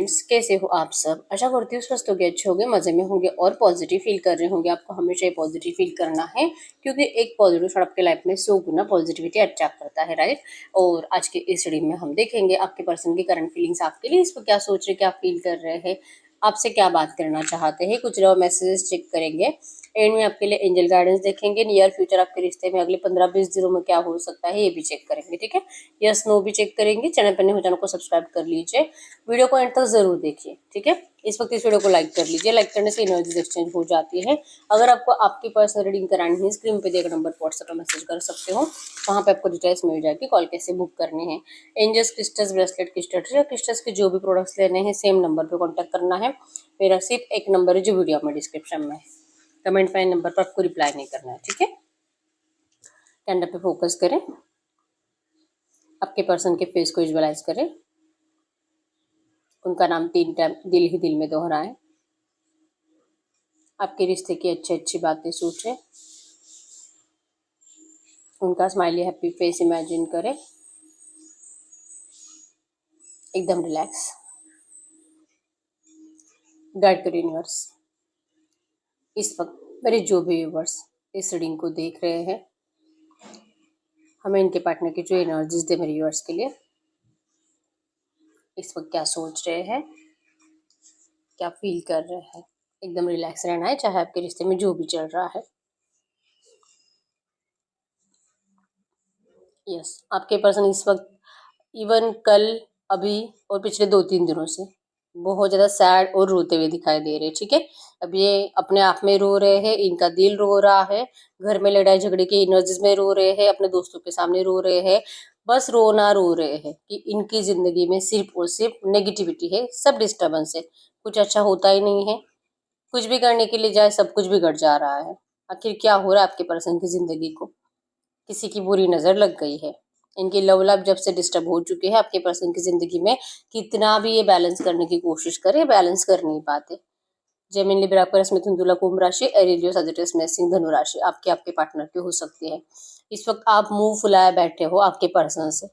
Friends, कैसे हो आप सब। आशा करती हूँ स्वस्थ होंगे, अच्छे होंगे, मजे में होंगे और पॉजिटिव फील कर रहे होंगे। आपको हमेशा ही पॉजिटिव फील करना है, क्योंकि एक पॉजिटिव थॉट आपके लाइफ में 100 गुना पॉजिटिविटी अट्रैक्ट करता है, राइट। और आज के इस रीडिंग में हम देखेंगे आपके पर्सन की करंट फीलिंग्स आपके लिए, इस पर क्या सोच रहे, क्या फील कर रहे हैं, आपसे क्या बात करना चाहते हैं। कुछ मैसेजेस चेक करेंगे, एंड में आपके लिए एंजल गाइडेंस देखेंगे। नियर फ्यूचर आपके रिश्ते में अगले 15-20 दिनों में क्या हो सकता है, ये भी चेक करेंगे, ठीक है। यस नो भी चेक करेंगे। चैनल पर नए हो, चैनल को सब्सक्राइब कर लीजिए, वीडियो को एंड तक जरूर देखिए, ठीक है। इस वक्त इस वीडियो को लाइक कर लीजिए, लाइक करने से एनर्जीज एक्सचेंज हो जाती है। अगर आपको आपकी पर्सनल रीडिंग करानी है, स्क्रीन पे दिए गए नंबर पर व्हाट्सएप पर मैसेज कर सकते हो, वहाँ पे आपको डिटेल्स मिल जाएगी, कॉल कैसे बुक करनी है। एंजल्स क्रिस्टल्स ब्रेसलेट क्रिस्टल्स या क्रिस्टल्स के जो भी प्रोडक्ट्स लेने हैं, सेम नंबर पर कॉन्टैक्ट करना है। मेरा सिर्फ एक नंबर है जो वीडियो में डिस्क्रिप्शन में है, कमेंट फाइन नंबर पर आपको रिप्लाई नहीं करना है, ठीक है। कैंडल पे फोकस करें, आपके पर्सन के फेस को विजुअलाइज करें, उनका नाम 3 टाइम दिल ही दिल में दोहराएं, आपके रिश्ते की अच्छी अच्छी बातें सोचें, उनका स्माइली हैप्पी फेस इमेजिन करें, एकदम रिलैक्स। गाइड करें यूनिवर्स, इस वक्त मेरे जो भी व्यूवर्स इस रीडिंग को देख रहे हैं, हमें इनके पार्टनर की जो एनर्जीज दे मेरे व्यूवर्स के लिए। इस वक्त क्या सोच रहे हैं, क्या फील कर रहे हैं, एकदम रिलैक्स रहना है, चाहे आपके रिश्ते में जो भी चल रहा है। यस, आपके पर्सन इस वक्त इवन कल, अभी और पिछले 2-3 दिनों से बहुत ज़्यादा सैड और रोते हुए दिखाई दे रहे हैं, ठीक है। अब ये अपने आप में रो रहे हैं, इनका दिल रो रहा है, घर में लड़ाई झगड़े की एनर्जीज में रो रहे हैं, अपने दोस्तों के सामने रो रहे हैं, बस रोना रो रहे हैं कि इनकी ज़िंदगी में सिर्फ और सिर्फ नेगेटिविटी है, सब डिस्टर्बेंस है, कुछ अच्छा होता ही नहीं है। कुछ भी करने के लिए जाए सब कुछ बिगड़ जा रहा है। आखिर क्या हो रहा है आपके पर्सन की ज़िंदगी को, किसी की बुरी नज़र लग गई है। इनकी लव लाइफ जब से डिस्टर्ब हो चुकी है आपके पर्सन की ज़िंदगी में, कितना भी ये बैलेंस करने की कोशिश करे, बैलेंस कर नहीं पाते। जेमिनी लिब्रा एक्वेरियस मिथुन तुला कुंभ राशि, एरीज लियो सजिटेरियस मेष सिंह धनु राशि आपके आपके पार्टनर की हो सकती है। इस वक्त आप मुंह फुलाए बैठे हो आपके पर्सन से,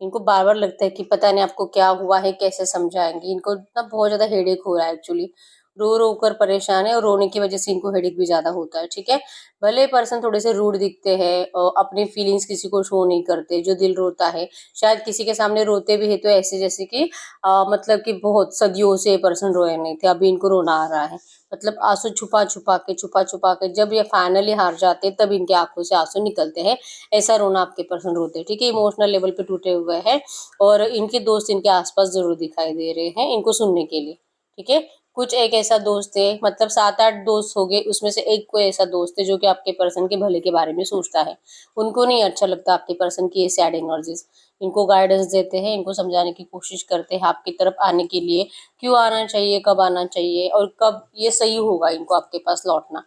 इनको बार बार लगता है कि पता नहीं आपको क्या हुआ है, कैसे समझाएंगे। इनको ना बहुत ज्यादा हेडेक हो रहा है एक्चुअली, रो रो कर परेशान है और रोने की वजह से इनको हेडेक भी ज्यादा होता है, ठीक है। भले पर्सन थोड़े से रूड दिखते हैं और अपनी फीलिंग्स किसी को शो नहीं करते, जो दिल रोता है शायद किसी के सामने रोते भी है तो ऐसे जैसे कि मतलब कि बहुत सदियों से पर्सन रोए नहीं थे, अभी इनको रोना आ रहा है। मतलब आंसू छुपा छुपा के जब ये फाइनली हार जाते हैं तब इनके आंखों से आंसू निकलते हैं। ऐसा रोना आपके पर्सन रोते हैं, ठीक है। इमोशनल लेवल पे टूटे हुए हैं और इनके दोस्त इनके आसपास जरूर दिखाई दे रहे हैं इनको सुनने के लिए, ठीक है। कुछ एक ऐसा दोस्त है, मतलब 7-8 दोस्त हो गए, उसमें से एक कोई ऐसा दोस्त है जो कि आपके पर्सन के भले के बारे में सोचता है। उनको नहीं अच्छा लगता आपके पर्सन की ये सैड एनर्जीज, इनको गाइडेंस देते हैं, इनको समझाने की कोशिश करते हैं आपकी तरफ आने के लिए, क्यों आना चाहिए, कब आना चाहिए और कब ये सही होगा इनको आपके पास लौटना।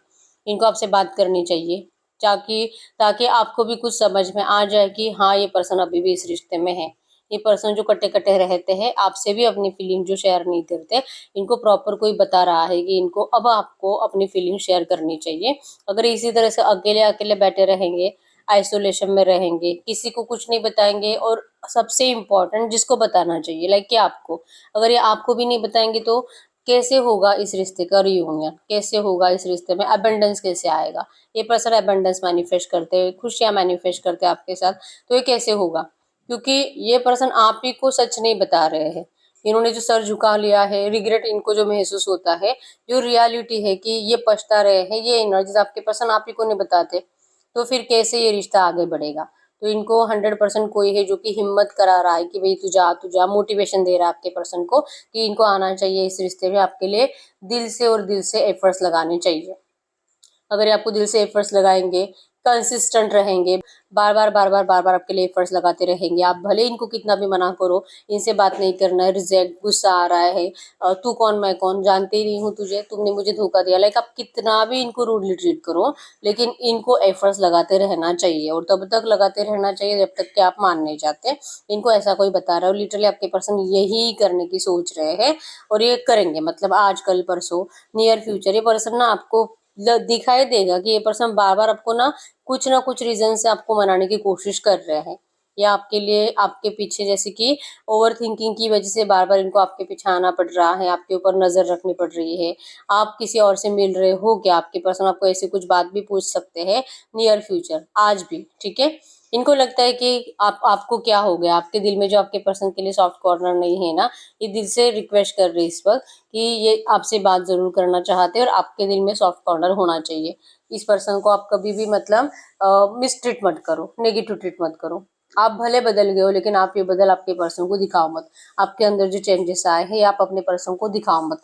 इनको आपसे बात करनी चाहिए ताकि ताकि आपको भी कुछ समझ में आ जाए कि हाँ ये पर्सन अभी भी इस रिश्ते में है। ये पर्सन जो कटे कटे रहते हैं, आपसे भी अपनी फीलिंग जो शेयर नहीं करते, इनको प्रॉपर कोई बता रहा है कि इनको अब आपको अपनी फीलिंग शेयर करनी चाहिए। अगर इसी तरह से अकेले अकेले बैठे रहेंगे, आइसोलेशन में रहेंगे, किसी को कुछ नहीं बताएंगे, और सबसे इम्पोर्टेंट जिसको बताना चाहिए लाइक कि आपको, अगर ये आपको भी नहीं बताएंगे तो कैसे होगा इस रिश्ते का रियूनियन, कैसे होगा इस रिश्ते में अबेंडेंस, कैसे आएगा। ये पर्सन अबेंडेंस मैनिफेस्ट करते हैं, खुशियां मैनिफेस्ट करते हैं आपके साथ, तो ये कैसे होगा, क्योंकि ये पर्सन आप ही को सच नहीं बता रहे हैं। इन्होंने जो सर झुका लिया है, रिग्रेट इनको जो महसूस होता है, जो रियलिटी है कि ये पछता रहे हैं, ये एनर्जीज आपके पर्सन आप ही को नहीं बताते, तो फिर कैसे ये रिश्ता आगे बढ़ेगा। तो इनको 100% कोई है जो कि हिम्मत करा रहा है कि भाई तू जा, मोटिवेशन दे रहा है आपके पर्सन को कि इनको आना चाहिए इस रिश्ते में, आपके लिए दिल से और दिल से एफर्ट्स लगाने चाहिए। अगर ये आपको दिल से एफर्ट्स लगाएंगे, कंसिस्टेंट रहेंगे, बार बार आपके लिए एफर्ट्स लगाते रहेंगे, आप भले इनको कितना भी मना करो, इनसे बात नहीं करना है, रिजेक्ट, गुस्सा आ रहा है, तू कौन मैं कौन, जानते ही नहीं हूँ तुझे, तुमने मुझे धोखा दिया, लाइक आप कितना भी इनको रूडली ट्रीट करो, लेकिन इनको एफर्ट्स लगाते रहना चाहिए और तब तक लगाते रहना चाहिए जब तक कि आप मान नहीं जाते। इनको ऐसा कोई बता रहा हो, लिटरली आपके पर्सन यही करने की सोच रहे हैं और ये करेंगे, मतलब आज कल परसों, नियर फ्यूचर ये पर्सन ना आपको दिखाई देगा कि ये पर्सन बार बार आपको ना कुछ रीजन से आपको मनाने की कोशिश कर रहे हैं। या आपके लिए आपके पीछे जैसे कि ओवर थिंकिंग की वजह से बार बार इनको आपके पीछे आना पड़ रहा है, आपके ऊपर नजर रखनी पड़ रही है, आप किसी और से मिल रहे हो क्या, आपके पर्सन आपको ऐसी कुछ बात भी पूछ सकते हैं नियर फ्यूचर आज भी, ठीक है। इनको लगता है कि आपको क्या हो गया, आपके दिल में जो आपके पर्सन के लिए सॉफ्ट कॉर्नर नहीं है ना, ये दिल से रिक्वेस्ट कर रहे हैं इस वक्त कि ये आपसे बात जरूर करना चाहते हैं और आपके दिल में सॉफ्ट कॉर्नर होना चाहिए। इस पर्सन को आप कभी भी मतलब मिस ट्रीट मत करो, नेगेटिव ट्रीट मत करो। आप भले बदल गए हो लेकिन आप ये बदल आपके पर्सन को दिखाओ मत। आपके अंदर जो चेंजेस आए हैं आप अपने पर्सन को दिखाओ मत।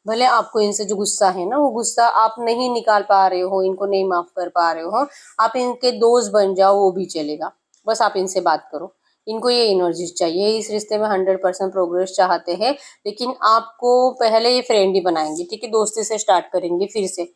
भले आपको इनसे जो गुस्सा है ना, वो गुस्सा आप नहीं निकाल पा रहे हो, इनको नहीं माफ कर पा रहे हो, आप इनके दोस्त बन जाओ वो भी चलेगा, बस आप इनसे बात करो। इनको ये एनर्जी चाहिए, इस रिश्ते में 100% प्रोग्रेस चाहते हैं, लेकिन आपको पहले ये फ्रेंड ही बनाएंगे, ठीक है, दोस्ती से स्टार्ट करेंगे फिर से।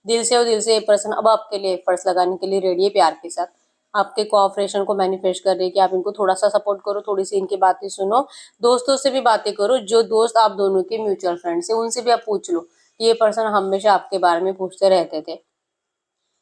दिल से और दिल से ये पर्सन अब आपके लिए एफर्ट्स लगाने के लिए रेडी है, प्यार के साथ आपके कोऑपरेशन को मैनिफेस्ट कर रही है कि आप इनको थोड़ा सा सपोर्ट करो, थोड़ी सी इनकी बातें सुनो, दोस्तों से भी बातें करो, जो दोस्त आप दोनों के म्यूचुअल फ्रेंड्स है उनसे भी आप पूछ लो कि ये पर्सन हमेशा आपके बारे में पूछते रहते थे,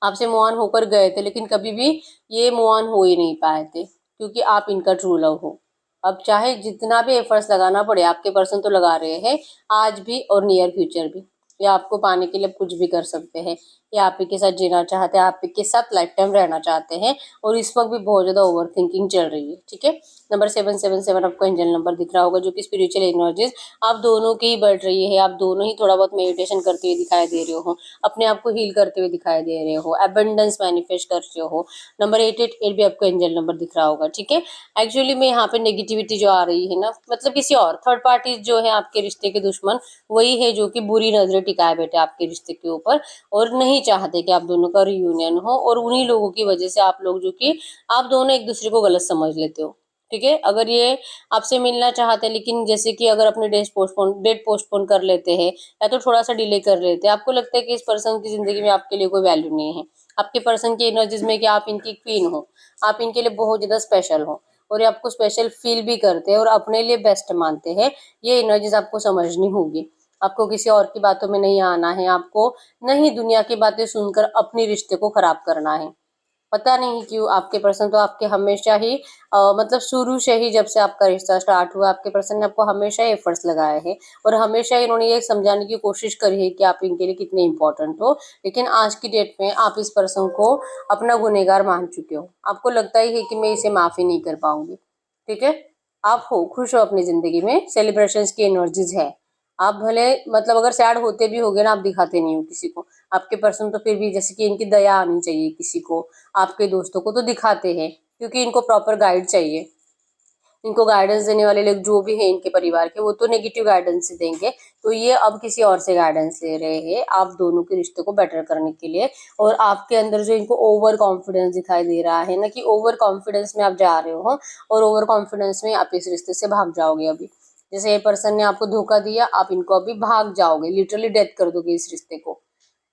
आपसे मूव ऑन होकर गए थे लेकिन कभी भी ये मूव ऑन हो ही नहीं पाए थे क्योंकि आप इनका ट्रू लव हो। अब चाहे जितना भी एफर्ट्स लगाना पड़े, आपके पर्सन तो लगा रहे हैं आज भी और नियर फ्यूचर भी। ये आपको पाने के लिए कुछ भी कर सकते हैं, ये आप ही के साथ जीना चाहते हैं, आप ही के साथ लाइफ टाइम रहना चाहते हैं और इस वक्त भी बहुत ज्यादा ओवर थिंकिंग चल रही है, ठीक है। नंबर 777 आपको एंजल नंबर दिख रहा होगा जो कि स्पिरिचुअल एनर्जीज आप दोनों की ही बढ़ रही है, आप दोनों ही थोड़ा बहुत मेडिटेशन करते हुए दिखाई दे रहे हो, अपने आप को हील करते हुए दिखाई दे रहे हो, एबंडेंस मैनिफेस्ट कर रहे हो। नंबर 888 भी आपको एंजल नंबर दिख रहा होगा, ठीक है। एक्चुअली में यहाँ पे नेगेटिविटी जो आ रही है ना, मतलब किसी और थर्ड पार्टी जो है आपके रिश्ते के दुश्मन, वही है जो कि बुरी नजरें टिकाए बैठे आपके रिश्ते के ऊपर और नहीं चाहते कि आप दोनों का रियूनियन हो, और उन्हीं लोगों की वजह से आप लोग जो कि आप दोनों एक दूसरे को गलत समझ लेते हो, ठीक है। अगर ये आपसे मिलना चाहते हैं लेकिन जैसे कि अगर अपने डेट पोस्टपोन कर लेते हैं या तो थोड़ा सा डिले कर लेते हैं, आपको लगता है कि इस पर्सन की जिंदगी में आपके लिए कोई वैल्यू नहीं है, आपके पर्सन की एनर्जीज में कि आप इनकी क्वीन हो, आप इनके लिए बहुत ज्यादा स्पेशल हो और ये आपको स्पेशल फील भी करते हैं और अपने लिए बेस्ट मानते हैं। ये एनर्जीज आपको समझनी होगी, आपको किसी और की बातों में नहीं आना है, आपको नहीं दुनिया की बातें सुनकर अपने रिश्ते को खराब करना है। पता नहीं क्यों आपके पर्सन तो आपके हमेशा ही मतलब शुरू से ही जब से आपका रिश्ता स्टार्ट हुआ आपके पर्सन ने आपको हमेशा एफर्ट्स लगाए हैं और हमेशा इन्होंने ये समझाने की कोशिश करी है कि आप इनके लिए कितने इंपॉर्टेंट हो, लेकिन आज की डेट में आप इस पर्सन को अपना गुनहगार मान चुके हो, आपको लगता ही है कि मैं इसे माफी नहीं कर पाऊंगी, ठीक है। आप हो खुश हो अपनी जिंदगी में, सेलिब्रेशंस की एनर्जीज है, आप भले मतलब अगर सैड होते भी होगे ना, आप दिखाते नहीं हो किसी को, आपके पर्सन तो फिर भी जैसे कि इनकी दया आनी चाहिए किसी को, आपके दोस्तों को तो दिखाते हैं क्योंकि इनको प्रॉपर गाइड चाहिए। इनको गाइडेंस देने वाले लोग जो भी हैं इनके परिवार के, वो तो नेगेटिव गाइडेंस ही देंगे, तो ये अब किसी और से गाइडेंस ले रहे हैं आप दोनों के रिश्ते को बेटर करने के लिए। और आपके अंदर जो इनको ओवर कॉन्फिडेंस दिखाई दे रहा है ना, कि ओवर कॉन्फिडेंस में आप जा रहे हो और ओवर कॉन्फिडेंस में आप इस रिश्ते से भाग जाओगे अभी। जैसे ये पर्सन ने आपको धोखा दिया, आप इनको अभी भाग जाओगे, लिटरली डेथ कर दोगे इस रिश्ते को।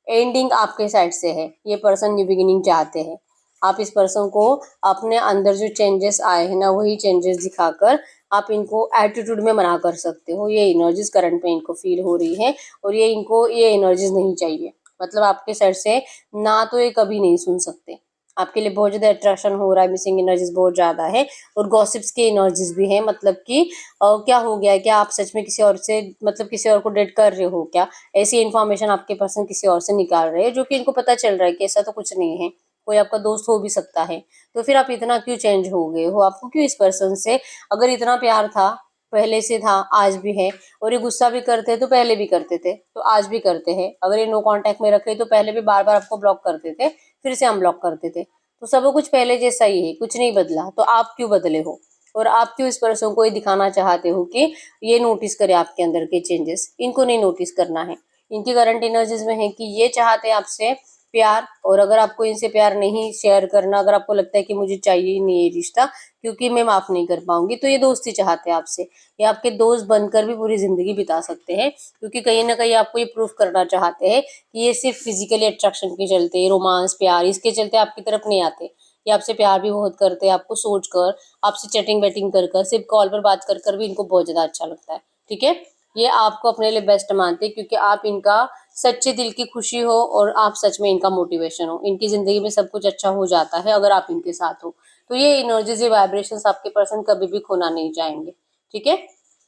एंडिंग आपके साइड से है, ये पर्सन न्यू बिगिनिंग चाहते हैं। आप इस पर्सन को अपने अंदर जो चेंजेस आए हैं ना, वही चेंजेस दिखाकर आप इनको एटीट्यूड में मना कर सकते हो। ये एनर्जीज करंट में इनको फील हो रही है और ये इनको ये एनर्जीज नहीं चाहिए, मतलब आपके साइड से ना तो ये कभी नहीं सुन सकते। आपके लिए बहुत ज्यादा अट्रैक्शन हो रहा है, मिसिंग एनर्जीज बहुत ज्यादा है और गॉसिप्स की एनर्जीज भी है, मतलब कि क्या हो गया है, क्या आप सच में किसी और से मतलब किसी और को डेट कर रहे हो क्या, ऐसी इन्फॉर्मेशन आपके पर्सन किसी और से निकाल रहे हैं जो कि इनको पता चल रहा है कि ऐसा तो कुछ नहीं है, कोई आपका दोस्त हो भी सकता है। तो फिर आप इतना क्यों चेंज हो गए हो, आपको क्यों इस पर्सन से अगर इतना प्यार था, पहले से था, आज भी है, और ये गुस्सा भी करते तो पहले भी करते थे तो आज भी करते हैं, अगर ये नो कांटेक्ट में रखे तो पहले भी बार बार आपको ब्लॉक करते थे, फिर से अनब्लॉक करते थे, तो सब कुछ पहले जैसा ही है, कुछ नहीं बदला, तो आप क्यों बदले हो और आप क्यों इस पर्सन को ये दिखाना चाहते हो कि ये नोटिस करे आपके अंदर के चेंजेस, इनको नहीं नोटिस करना है। इनकी करंट एनर्जीज में है कि ये चाहते हैं आपसे प्यार, और अगर आपको इनसे प्यार नहीं शेयर करना, अगर आपको लगता है कि मुझे चाहिए ही नहीं ये रिश्ता क्योंकि मैं माफ नहीं कर पाऊंगी, तो ये दोस्ती चाहते हैं आपसे, ये आपके दोस्त बनकर भी पूरी जिंदगी बिता सकते हैं क्योंकि कहीं ना कहीं आपको ये प्रूफ करना चाहते हैं कि ये सिर्फ फिजिकली अट्रैक्शन के चलते, रोमांस प्यार इसके चलते आपकी तरफ नहीं आते, ये आपसे प्यार भी बहुत करते हैं, आपको सोचकर, आपसे चैटिंग बैटिंग कर कर, सिर्फ कॉल पर बात कर कर भी इनको बहुत ज्यादा अच्छा लगता है, ठीक है। ये आपको अपने लिए बेस्ट मानते हैं क्योंकि आप इनका सच्चे दिल की खुशी हो और आप सच में इनका मोटिवेशन हो, इनकी ज़िंदगी में सब कुछ अच्छा हो जाता है अगर आप इनके साथ हो। तो ये एनर्जीज़, ये वाइब्रेशंस आपके पर्सन कभी भी खोना नहीं चाहेंगे, ठीक है?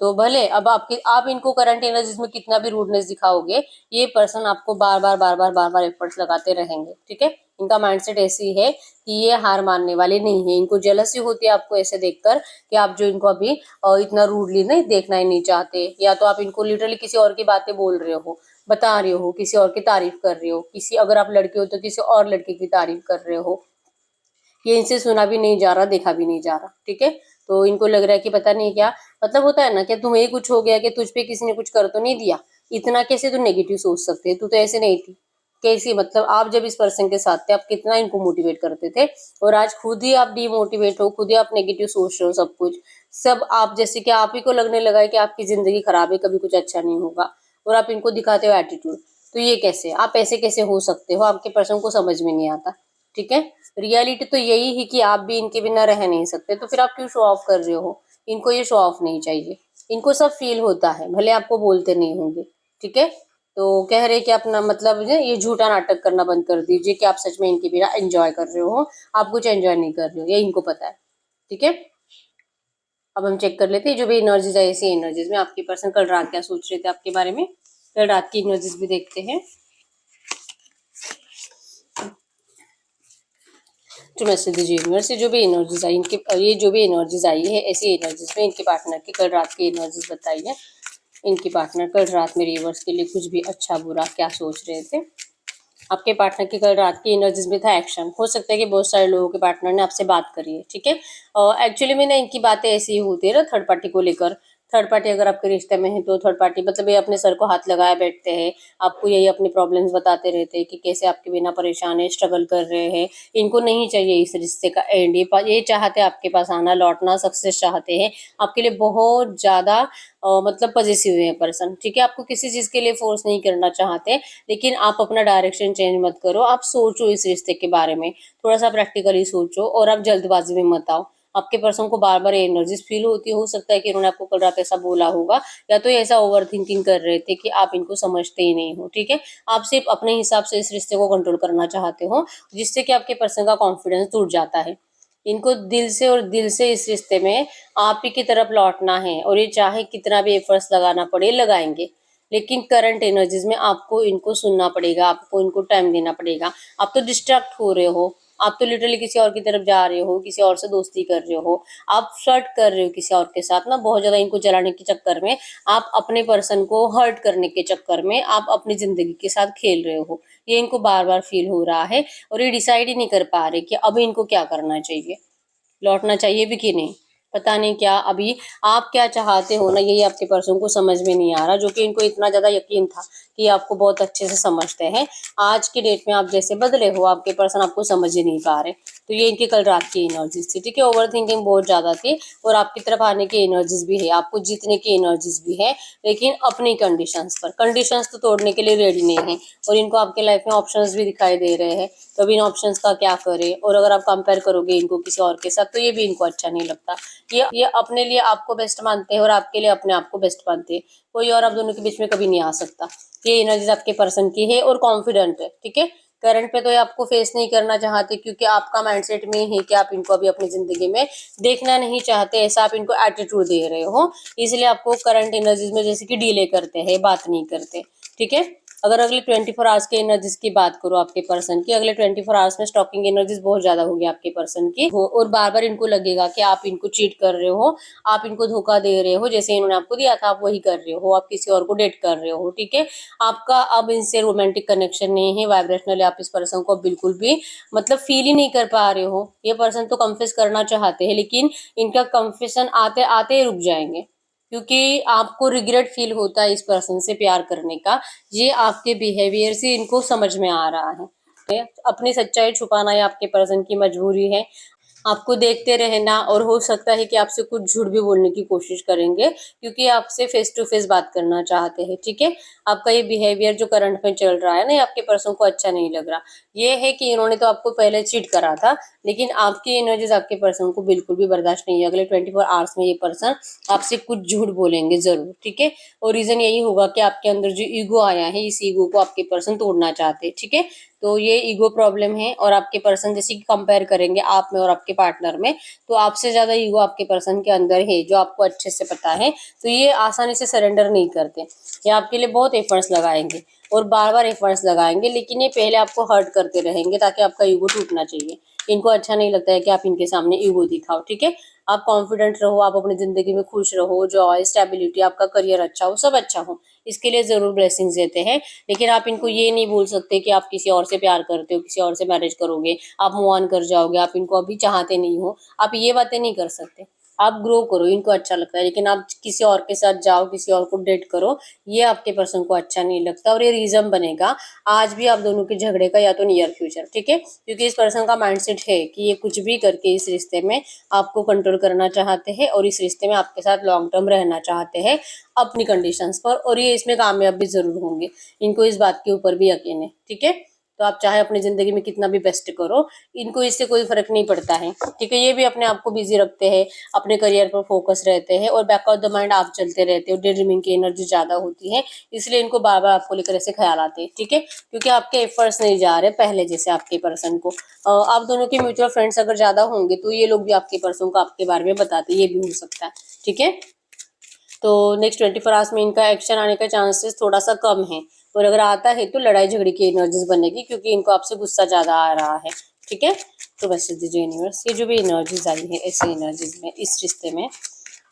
तो भले अब आप इनको करंट एनर्जीज़ में कितना भी रूडनेस दिखाओगे, ये पर्सन आपको बार-बार एफर्ट्स लगाते रहेंगे, ठीक है? इनका माइंडसेट ऐसी है कि ये हार मानने वाले नहीं है। इनको जेलसी होती है आपको ऐसे देखकर कि आप जो इनको अभी इतना रूडली नहीं देखना ही नहीं चाहते, या तो आप इनको लिटरली किसी और की बातें बोल रहे हो, बता रहे हो, किसी और की तारीफ कर रहे हो, किसी अगर आप लड़के हो तो किसी और लड़के की तारीफ कर रहे हो, ये इनसे सुना भी नहीं जा रहा, देखा भी नहीं जा रहा, ठीक है? तो इनको लग रहा है कि पता नहीं क्या मतलब होता है ना कि तुम्हें कुछ हो गया कि तुझ पे किसी ने कुछ कर तो नहीं दिया, इतना कैसे तू नेगेटिव सोच सकते है, तू तो ऐसे नहीं थी, कैसी मतलब आप जब इस पर्सन के साथ थे आप कितना इनको मोटिवेट करते थे, और आज खुद ही आप डीमोटिवेट हो, खुद ही आप नेगेटिव सोच रहे हो, सब कुछ सब आप जैसे कि आप ही को लगने लगा है कि आपकी जिंदगी खराब है, कभी कुछ अच्छा नहीं होगा, और आप इनको दिखाते हो एटीट्यूड। तो ये कैसे, आप ऐसे कैसे हो सकते हो, आपके पर्सन को समझ में नहीं आता, ठीक है? रियलिटी तो यही है कि आप भी इनके बिना रह नहीं सकते, तो फिर आप क्यों शो ऑफ कर रहे हो? इनको ये शो ऑफ नहीं चाहिए, इनको सब फील होता है, भले आपको बोलते नहीं होंगे, ठीक है? तो कह रहे कि अपना मतलब ये झूठा नाटक करना बंद कर दीजिए कि आप सच में इनके बिना एंजॉय कर रहे हो, आप कुछ एंजॉय नहीं कर रहे हो, ये इनको पता है, ठीक है? अब हम चेक कर लेते हैं जो भी एनर्जीज है, ऐसी एनर्जीज में आपकी पर्सन कल रात क्या सोच रहे थे आपके बारे में, कल रात की एनर्जीज भी देखते हैं। तो मैसेज दीजिए यूनिवर्स से जो भी एनर्जीज आई इनके, ये जो भी एनर्जीज आई है ऐसी एनर्जीज में इनके पार्टनर की कल रात की एनर्जीज बताइए। इनकी पार्टनर कल रात में रिवर्स के लिए कुछ भी अच्छा बुरा क्या सोच रहे थे। आपके पार्टनर की कल रात की एनर्जीज में था एक्शन, हो सकता है कि बहुत सारे लोगों के पार्टनर ने आपसे बात करी है, ठीक है? एक्चुअली में ना इनकी बातें ऐसी ही होती है ना थर्ड पार्टी को लेकर। थर्ड पार्टी अगर आपके रिश्ते में है तो थर्ड पार्टी मतलब ये अपने सर को हाथ लगाए बैठते हैं, आपको यही अपनी प्रॉब्लम्स बताते रहते हैं कि कैसे आपके बिना परेशान है, स्ट्रगल कर रहे हैं, इनको नहीं चाहिए इस रिश्ते का एंड, ये चाहते हैं आपके पास आना, लौटना, सक्सेस चाहते हैं, आपके लिए बहुत ज़्यादा मतलब पॉजिटिव है पर्सन, ठीक है? आपको किसी चीज़ के लिए फोर्स नहीं करना चाहते, लेकिन आप अपना डायरेक्शन चेंज मत करो, आप सोचो इस रिश्ते के बारे में, थोड़ा सा प्रैक्टिकली सोचो और आप जल्दबाजी में मत आओ। आपके पर्सन को बार बार एनर्जीज फील होती है, हो सकता है कि इन्होंने आपको कल रात ऐसा बोला होगा, या तो ऐसा ओवर थिंकिंग कर रहे थे कि आप इनको समझते ही नहीं हो, ठीक है? आप सिर्फ अपने हिसाब से इस रिश्ते को कंट्रोल करना चाहते हो, जिससे कि आपके पर्सन का कॉन्फिडेंस टूट जाता है। इनको दिल से और दिल से इस रिश्ते में आप ही की तरफ लौटना है, और ये चाहे कितना भी एफर्ट्स लगाना पड़े लगाएंगे, लेकिन करंट एनर्जीज में आपको इनको सुनना पड़ेगा, आपको इनको टाइम देना पड़ेगा। आप तो डिस्ट्रैक्ट हो रहे हो, आप तो लिटरली किसी और की तरफ जा रहे हो, किसी और से दोस्ती कर रहे हो, आप फ्लर्ट कर रहे हो किसी और के साथ ना, बहुत ज़्यादा इनको जलाने के चक्कर में, आप अपने पर्सन को हर्ट करने के चक्कर में आप अपनी ज़िंदगी के साथ खेल रहे हो। ये इनको बार बार फील हो रहा है, और ये डिसाइड ही नहीं कर पा रहे कि अब इनको क्या करना चाहिए, लौटना चाहिए भी कि नहीं, पता नहीं क्या अभी आप क्या चाहते हो ना, यही आपके पर्सन को समझ में नहीं आ रहा, जो कि इनको इतना ज़्यादा यकीन था कि आपको बहुत अच्छे से समझते हैं। आज के डेट में आप जैसे बदले हो, आपके पर्सन आपको समझ ही नहीं पा रहे। तो ये इनकी कल रात की एनर्जीज थी, ठीक है? ओवर थिंकिंग बहुत ज़्यादा थी, और आपकी तरफ आने की एनर्जीज भी है, आपको जीतने की एनर्जीज भी है, लेकिन अपनी कंडीशंस पर। कंडीशंस तो तोड़ने के लिए रेडी नहीं है, और इनको आपके लाइफ में ऑप्शंस भी दिखाई दे रहे हैं, तो अब इन ऑप्शंस का क्या करें? और अगर आप कंपेयर करोगे इनको किसी और के साथ तो ये भी इनको अच्छा नहीं लगता। ये अपने लिए आपको बेस्ट मानते हैं और आपके लिए अपने आप को बेस्ट मानते हैं, कोई और आप दोनों के बीच में कभी नहीं आ सकता। ये एनर्जीज आपके पर्सन की है और कॉन्फिडेंट है, ठीक है? करंट पे तो ये आपको फेस नहीं करना चाहते, क्योंकि आपका माइंडसेट में है कि आप इनको अभी अपनी जिंदगी में देखना नहीं चाहते, ऐसा आप इनको एटीट्यूड दे रहे हो, इसलिए आपको करंट एनर्जीज में जैसे कि डिले करते हैं, बात नहीं करते, ठीक है? अगर अगले 24 आवर्स के एनर्जीज की बात करो आपके पर्सन की, अगले 24 आवर्स में स्टॉकिंग एनर्जीज बहुत ज्यादा होगी आपके पर्सन की हो, और बार बार इनको लगेगा कि आप इनको चीट कर रहे हो, आप इनको धोखा दे रहे हो, जैसे इन्होंने आपको दिया था आप वही कर रहे हो, आप किसी और को डेट कर रहे हो, ठीक है? आपका अब इनसे रोमांटिक कनेक्शन नहीं है, वाइब्रेशनली आप इस पर्सन को बिल्कुल भी मतलब फील ही नहीं कर पा रहे हो। ये पर्सन तो कन्फेस करना चाहते हैं, लेकिन इनका कन्फेशन आते आते रुक जाएंगे, क्योंकि आपको रिग्रेट फील होता है इस पर्सन से प्यार करने का, ये आपके बिहेवियर से इनको समझ में आ रहा है। अपनी सच्चाई छुपाना ये आपके पर्सन की मजबूरी है, आपको देखते रहना, और हो सकता है कि आपसे कुछ झूठ भी बोलने की कोशिश करेंगे, क्योंकि आपसे फेस टू फेस बात करना चाहते हैं। ठीक है, आपका ये बिहेवियर जो करंट में चल रहा है ना, ये आपके पर्सन को अच्छा नहीं लग रहा। ये है कि इन्होंने तो आपको पहले चीट करा था, लेकिन आपकी एनर्जीज आपके पर्सन को बिल्कुल भी बर्दाश्त नहीं है। अगले 24 आवर्स में ये पर्सन आपसे कुछ झूठ बोलेंगे जरूर। ठीक है, और रीजन यही होगा कि आपके अंदर जो ईगो आया है, इस ईगो को आपके पर्सन तोड़ना चाहते हैं। ठीक है, तो ये ईगो प्रॉब्लम है, और आपके पर्सन जैसे कि कंपेयर करेंगे आप में और आपके पार्टनर में, तो आपसे ज्यादा ईगो आपके पर्सन के अंदर है, जो आपको अच्छे से पता है। तो ये आसानी से सरेंडर नहीं करते, ये आपके लिए बहुत एफर्ट्स लगाएंगे और बार बार एफर्ट्स लगाएंगे, लेकिन ये पहले आपको हर्ट करते रहेंगे ताकि आपका ईगो टूटना चाहिए। इनको अच्छा नहीं लगता है कि आप इनके सामने ईगो दिखाओ। ठीक है, आप कॉन्फिडेंट रहो, आप अपनी जिंदगी में खुश रहो, जॉय, स्टेबिलिटी, आपका करियर अच्छा हो, सब अच्छा हो, इसके लिए जरूर ब्लेसिंग्स देते हैं। लेकिन आप इनको ये नहीं बोल सकते कि आप किसी और से प्यार करते हो, किसी और से मैरिज करोगे, आप मूव ऑन कर जाओगे, आप इनको अभी चाहते नहीं हो, आप ये बातें नहीं कर सकते। आप ग्रो करो, इनको अच्छा लगता है, लेकिन आप किसी और के साथ जाओ, किसी और को डेट करो, ये आपके पर्सन को अच्छा नहीं लगता, और ये रीजन बनेगा आज भी आप दोनों के झगड़े का, या तो नियर फ्यूचर। ठीक है, क्योंकि इस पर्सन का माइंडसेट है कि ये कुछ भी करके इस रिश्ते में आपको कंट्रोल करना चाहते हैं, और इस रिश्ते में आपके साथ लॉन्ग टर्म रहना चाहते हैं अपनी कंडीशंस पर, और ये इसमें कामयाब भी जरूर होंगे। इनको इस बात के ऊपर भी यकीन है। ठीक है, तो आप चाहे अपनी जिंदगी में कितना भी बेस्ट करो, इनको इससे कोई फर्क नहीं पड़ता है। ठीक है, ये भी अपने आप को बिजी रखते हैं, अपने करियर पर फोकस रहते हैं, और बैक ऑफ द माइंड आप चलते रहते हो, डे ड्रीमिंग की एनर्जी ज्यादा होती है, इसलिए इनको बार बार आपको लेकर ऐसे ख्याल आते हैं। ठीक है, क्योंकि आपके एफर्ट्स नहीं जा रहे पहले जैसे आपके पर्सन को। आप दोनों के म्यूचुअल फ्रेंड्स अगर ज्यादा होंगे तो ये लोग भी आपके पर्सन को आपके बारे में बताते, ये भी हो सकता है। ठीक है, तो नेक्स्ट 24 आवर्स में इनका एक्शन आने का चांसेस थोड़ा सा कम है, और अगर आता है तो लड़ाई झगड़े की एनर्जीज बनेगी, क्योंकि इनको आपसे गुस्सा ज्यादा आ रहा है। ठीक है, तो वैसे दीजिए यूनिवर्स, ये जो भी एनर्जीज आई है ऐसी एनर्जीज में इस रिश्ते में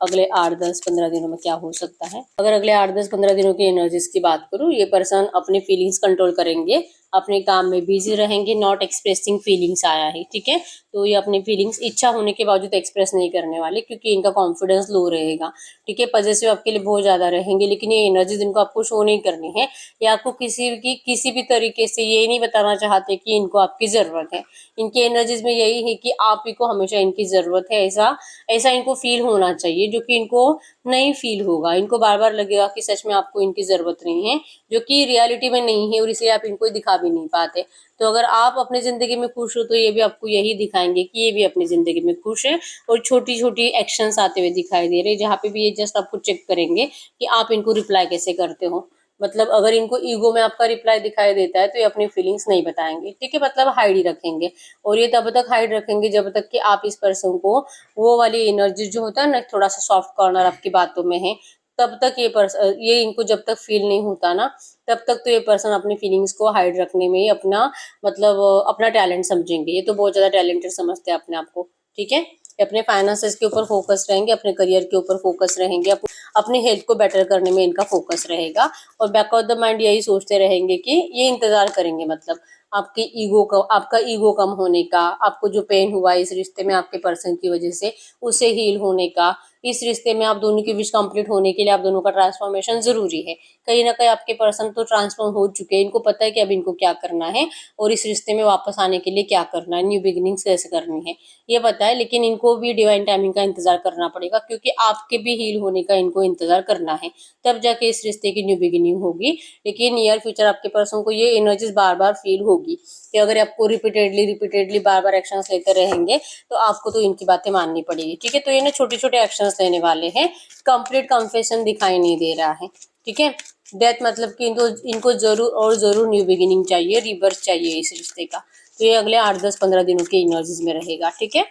अगले 8, 10, 15 दिनों में क्या हो सकता है। अगर अगले 8, 10, 15 दिनों की एनर्जीज की बात करूँ, ये पर्सन अपनी फीलिंग्स कंट्रोल करेंगे, अपने काम में बिजी रहेंगे, नॉट एक्सप्रेसिंग फीलिंग्स आया है। ठीक है, तो ये अपनी फीलिंग्स इच्छा होने के बावजूद एक्सप्रेस नहीं करने वाले, क्योंकि इनका कॉन्फिडेंस लो रहेगा। ठीक है, पॉजिटिव आपके लिए बहुत ज्यादा रहेंगे, लेकिन ये एनर्जीज इनको आपको शो नहीं करनी है, या आपको किसी भी तरीके से ये नहीं बताना चाहते कि इनको आपकी जरूरत है। इनकी एनर्जीज में यही है कि आप ही को हमेशा इनकी जरूरत है, ऐसा ऐसा इनको फील होना चाहिए, जो कि इनको नहीं फील होगा। इनको बार बार लगेगा कि सच में आपको इनकी जरूरत नहीं है, जो कि रियलिटी में नहीं है, और इसलिए आप इनको दिखा भी नहीं पाते। तो अगर आप अपनी जिंदगी में खुश हो, तो ये भी आपको यही दिखाएंगे कि ये भी अपनी जिंदगी में खुश है, और छोटी छोटी एक्शंस आते हुए दिखाई दे रहे हैं, जहाँ पे भी ये जस्ट आपको चेक करेंगे कि आप इनको रिप्लाई कैसे करते हो। मतलब अगर इनको ईगो में आपका रिप्लाई दिखाई देता है, तो ये अपनी फीलिंग्स नहीं बताएंगे। ठीक है, मतलब हाइड ही रखेंगे, और ये तब तक हाइड रखेंगे जब तक कि आप इस पर्सन को वो वाली एनर्जी जो होता है ना, थोड़ा सा सॉफ्ट कॉर्नर आपकी बातों में है, तब तक ये इनको जब तक फील नहीं होता ना, तब तक तो ये पर्सन अपनी फीलिंग्स को हाइड रखने में ही अपना मतलब अपना टैलेंट समझेंगे। ये तो बहुत ज्यादा टैलेंटेड समझते हैं अपने आप को। ठीक है, ये अपने फाइनेंसेस के ऊपर फोकस रहेंगे, अपने करियर के ऊपर फोकस रहेंगे, अपनी हेल्थ को बेटर करने में इनका फोकस रहेगा, और बैक ऑफ द माइंड यही सोचते रहेंगे कि ये इंतजार करेंगे, मतलब आपका ईगो कम होने का, आपको जो पेन हुआ इस रिश्ते में आपके पर्सन की वजह से, उसे हील होने का, इस रिश्ते में आप दोनों की विश कंप्लीट होने के लिए आप दोनों का ट्रांसफॉर्मेशन जरूरी है। कहीं ना कहीं आपके पर्सन तो ट्रांसफॉर्म हो चुके हैं, इनको पता है कि अब इनको क्या करना है, और इस रिश्ते में वापस आने के लिए क्या करना है, न्यू बिगिनिंग्स कैसे करनी है, ये पता है। लेकिन इनको भी डिवाइन टाइमिंग का इंतजार करना पड़ेगा, क्योंकि आपके भी हील होने का इनको इंतजार करना है, तब जाके इस रिश्ते की न्यू बिगिनिंग होगी। लेकिन नियर फ्यूचर आपके पर्सन को ये एनर्जीज बार बार फील होगी, कि अगर आपको रिपीटेडली रिपीटेडली बार बार एक्शंस लेते रहेंगे, तो आपको तो इनकी बातें माननी पड़ेगी। ठीक है, तो ये ना छोटे छोटे एक्शंस लेने वाले हैं, कंप्लीट कन्फेशन दिखाई नहीं दे रहा है। ठीक है, डेथ मतलब कि इनको इनको जरूर और जरूर न्यू बिगिनिंग चाहिए, रिबर्थ चाहिए इस रिश्ते का। तो ये अगले 8, 10, 15 दिनों की एनर्जीज में रहेगा। ठीक है,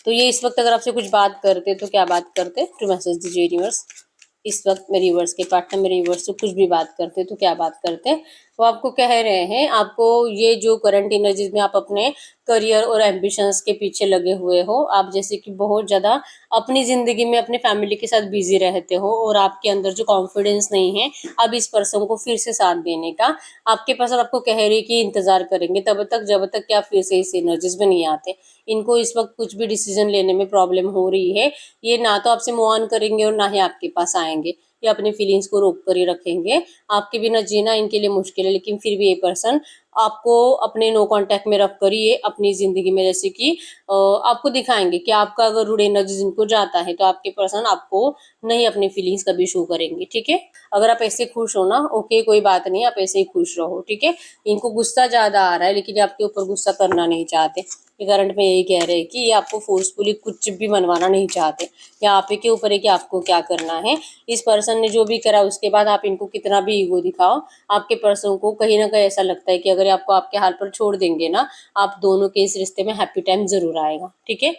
तो ये इस वक्त अगर आपसे कुछ बात करते तो क्या बात करते, टू मैसेज दीजिए यूनिवर्स। इस वक्त मेरे यूनिवर्स के पार्टनर मेरे यूनिवर्स से कुछ भी बात करते तो क्या बात करते। वो आपको कह रहे हैं, आपको ये जो करंट एनर्जीज में आप अपने करियर और एम्बिशंस के पीछे लगे हुए हो, आप जैसे कि बहुत ज़्यादा अपनी ज़िंदगी में अपने फैमिली के साथ बिजी रहते हो, और आपके अंदर जो कॉन्फिडेंस नहीं है अब इस पर्सन को फिर से साथ देने का, आपके पास आपको कह रही कि इंतजार करेंगे तब तक जब तक कि आप फिर से इस एनर्जीज में नहीं आते। इनको इस वक्त कुछ भी डिसीजन लेने में प्रॉब्लम हो रही है, ये ना तो आपसे मूव ऑन करेंगे और ना ही आपके पास आएंगे, ये अपनी फीलिंग्स को रोक कर ही रखेंगे। आपके बिना जीना इनके लिए मुश्किल है, लेकिन फिर भी ये पर्सन आपको अपने नो कांटेक्ट में रख कर ये अपनी जिंदगी में जैसे कि आपको दिखाएंगे कि आपका अगर रूड एनर्जी जिनको जाता है तो आपके पर्सन आपको नहीं अपनी फीलिंग्स कभी शो करेंगे, ठीक है। अगर आप ऐसे खुश हो ना, ओके कोई बात नहीं, आप ऐसे ही खुश रहो, ठीक है। इनको गुस्सा ज्यादा आ रहा है लेकिन ये आपके ऊपर गुस्सा करना नहीं चाहते। ये करंट में यही कह रहे हैं कि ये आपको फोर्सफुली कुछ भी मनवाना नहीं चाहते। या आप ही के ऊपर है कि आपको क्या करना है। इस पर्सन ने जो भी करा उसके बाद आप इनको कितना भी ईगो दिखाओ, आपके पर्सन को कहीं ना कहीं ऐसा लगता है कि अगर आपको आपके हाल पर छोड़ देंगे ना, आप दोनों के इस रिश्ते में हैप्पी टाइम जरूर आएगा, ठीक है।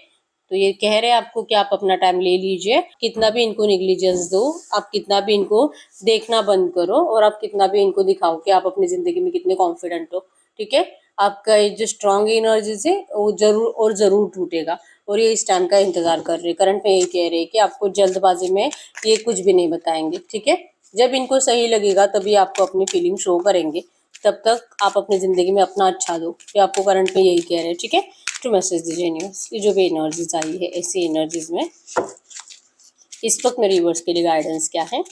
तो ये कह रहे हैं आपको कि आप अपना टाइम ले लीजिए, कितना भी इनको निग्लिजेंस दो, आप कितना भी इनको देखना बंद करो और आप कितना भी इनको दिखाओ कि आप अपनी जिंदगी में कितने कॉन्फिडेंट हो, ठीक है। आपका ये जो स्ट्रांग एनर्जीज है वो जरूर और जरूर टूटेगा और ये इस टाइम का इंतजार कर रहे हैं। करंट में यही कह रहे हैं कि आपको जल्दबाजी में ये कुछ भी नहीं बताएंगे, ठीक है। जब इनको सही लगेगा तभी आपको अपनी फीलिंग शो करेंगे, तब तक आप अपनी जिंदगी में अपना अच्छा दो, ये आपको करंट में यही कह रहे हैं, ठीक है। तो मैसेज दीजिए यूनिवर्स, ये जो भी एनर्जीज आई है ऐसी एनर्जीज में इस वक्त मेरे व्यूअर्स के लिए गाइडेंस क्या है,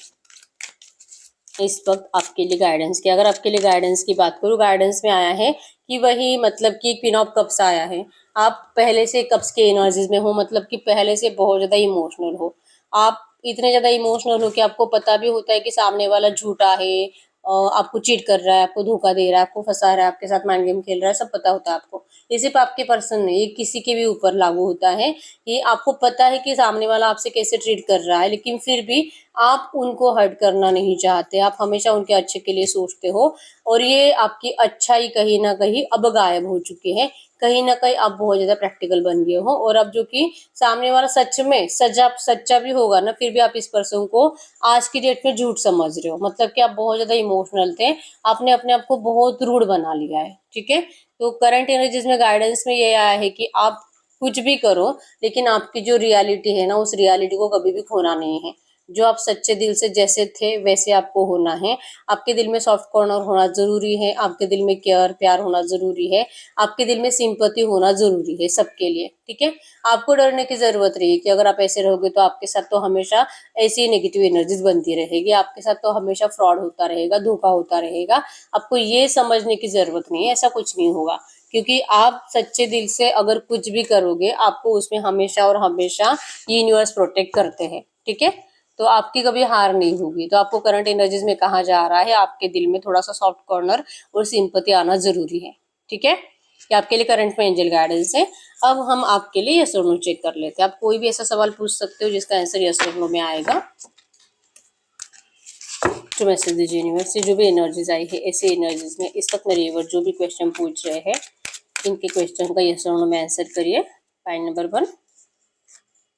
इस वक्त आपके लिए गाइडेंस क्या। अगर आपके लिए गाइडेंस की बात करूँ, गाइडेंस में आया है कि वही मतलब कि क्वीन ऑफ कप्स आया है। आप पहले से कप्स के एनर्जीज में हो, मतलब कि पहले से बहुत ज्यादा इमोशनल हो। आप इतने ज्यादा इमोशनल हो कि आपको पता भी होता है कि सामने वाला झूठा है, आपको चीट कर रहा है, आपको धोखा दे रहा है, आपको फंसा रहा है, आपके साथ माइंड गेम खेल रहा है, सब पता होता है आपको। ये सिर्फ आपके पर्सन नहीं, ये किसी के भी ऊपर लागू होता है। ये आपको पता है कि सामने वाला आपसे कैसे ट्रीट कर रहा है, लेकिन फिर भी आप उनको हर्ट करना नहीं चाहते, आप हमेशा उनके अच्छे के लिए सोचते हो। और ये आपकी अच्छाई कहीं ना कहीं अब गायब हो चुकी है, कहीं ना कहीं आप बहुत ज्यादा प्रैक्टिकल बन गए हो। और अब जो कि सामने वाला सच में सच्चा भी होगा ना, फिर भी आप इस पर्सन को आज की डेट में झूठ समझ रहे हो। मतलब कि आप बहुत ज्यादा इमोशनल थे, आपने अपने आप को बहुत रूड बना लिया है, ठीक है। तो करंट एनर्जीज में गाइडेंस में ये आया है कि आप कुछ भी करो, लेकिन आपकी जो रियलिटी है ना, उस रियलिटी को कभी भी खोना नहीं है। जो आप सच्चे दिल से जैसे थे वैसे आपको होना है। आपके दिल में सॉफ्ट कॉर्नर होना जरूरी है, आपके दिल में केयर प्यार होना जरूरी है, आपके दिल में सिंपैथी होना जरूरी है सबके लिए, ठीक है। आपको डरने की जरूरत नहीं है कि अगर आप ऐसे रहोगे तो आपके साथ तो हमेशा ऐसी नेगेटिव एनर्जीज बनती रहेगी, आपके साथ तो हमेशा फ्रॉड होता रहेगा, धोखा होता रहेगा। आपको ये समझने की जरूरत नहीं है, ऐसा कुछ नहीं होगा। क्योंकि आप सच्चे दिल से अगर कुछ भी करोगे, आपको उसमें हमेशा और हमेशा यूनिवर्स प्रोटेक्ट करते हैं, ठीक है। तो आपकी कभी हार नहीं होगी। तो आपको करंट एनर्जीज में कहा जा रहा है आपके दिल में थोड़ा सा सॉफ्ट कॉर्नर और सिंपैथी आना जरूरी है, ठीक है। कि आपके लिए करंट में एंजल गाइडेंस है। अब हम आपके लिए यस और नो चेक कर लेते हैं। आप कोई भी ऐसा सवाल पूछ सकते हो जिसका आंसर यस और नो में आएगा। तो मैसेज दीजिए यूनिवर्स, जो भी एनर्जीज आई है ऐसे एनर्जीज में इस वक्त मेरे व्यूअर जो भी क्वेश्चन पूछ रहे हैं, इनके क्वेश्चन का यस और नो में आंसर करिए। Pine number 1,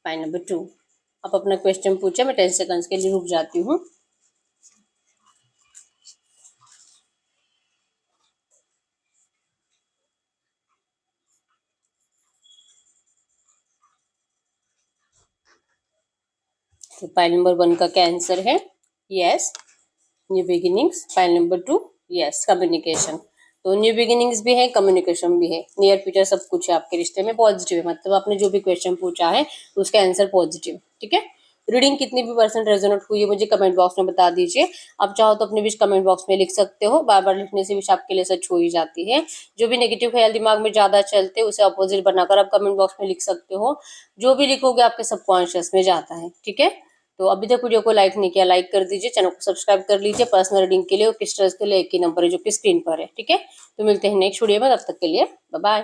pine number 2। आप अपना क्वेश्चन पूछे, मैं 10 सेकंड्स के लिए रुक जाती हूँ। तो पाइल नंबर 1 का क्या आंसर है? Yes, new beginnings. Pile number 2 yes, communication. तो न्यू बिगिनिंग्स भी है, कम्युनिकेशन भी है, नियर फ्यूचर सब कुछ है आपके रिश्ते में, पॉजिटिव है। मतलब आपने जो भी क्वेश्चन पूछा है उसका आंसर पॉजिटिव, ठीक है। रीडिंग कितनी भी परसेंट रेजोनेट हुई है मुझे कमेंट बॉक्स में बता दीजिए। आप चाहो तो अपने विश कमेंट बॉक्स में लिख सकते हो, बार बार लिखने से विश आपके लिए सच हो ही जाती है। जो भी नेगेटिव ख्याल दिमाग में ज्यादा चलते हैं उसे अपोजिट बनाकर आप कमेंट बॉक्स में लिख सकते हो। जो भी लिखोगे आपके सबकॉन्शियस में जाता है, ठीक है। तो अभी तक वीडियो को लाइक नहीं किया, लाइक कर दीजिए, चैनल को सब्सक्राइब कर लीजिए। पर्सनल रीडिंग के लिए और क्रिस्टल्स के लिए एक ही नंबर है जो कि स्क्रीन पर है, ठीक है। तो मिलते हैं नेक्स्ट वीडियो में, तब तक के लिए बाय बाय।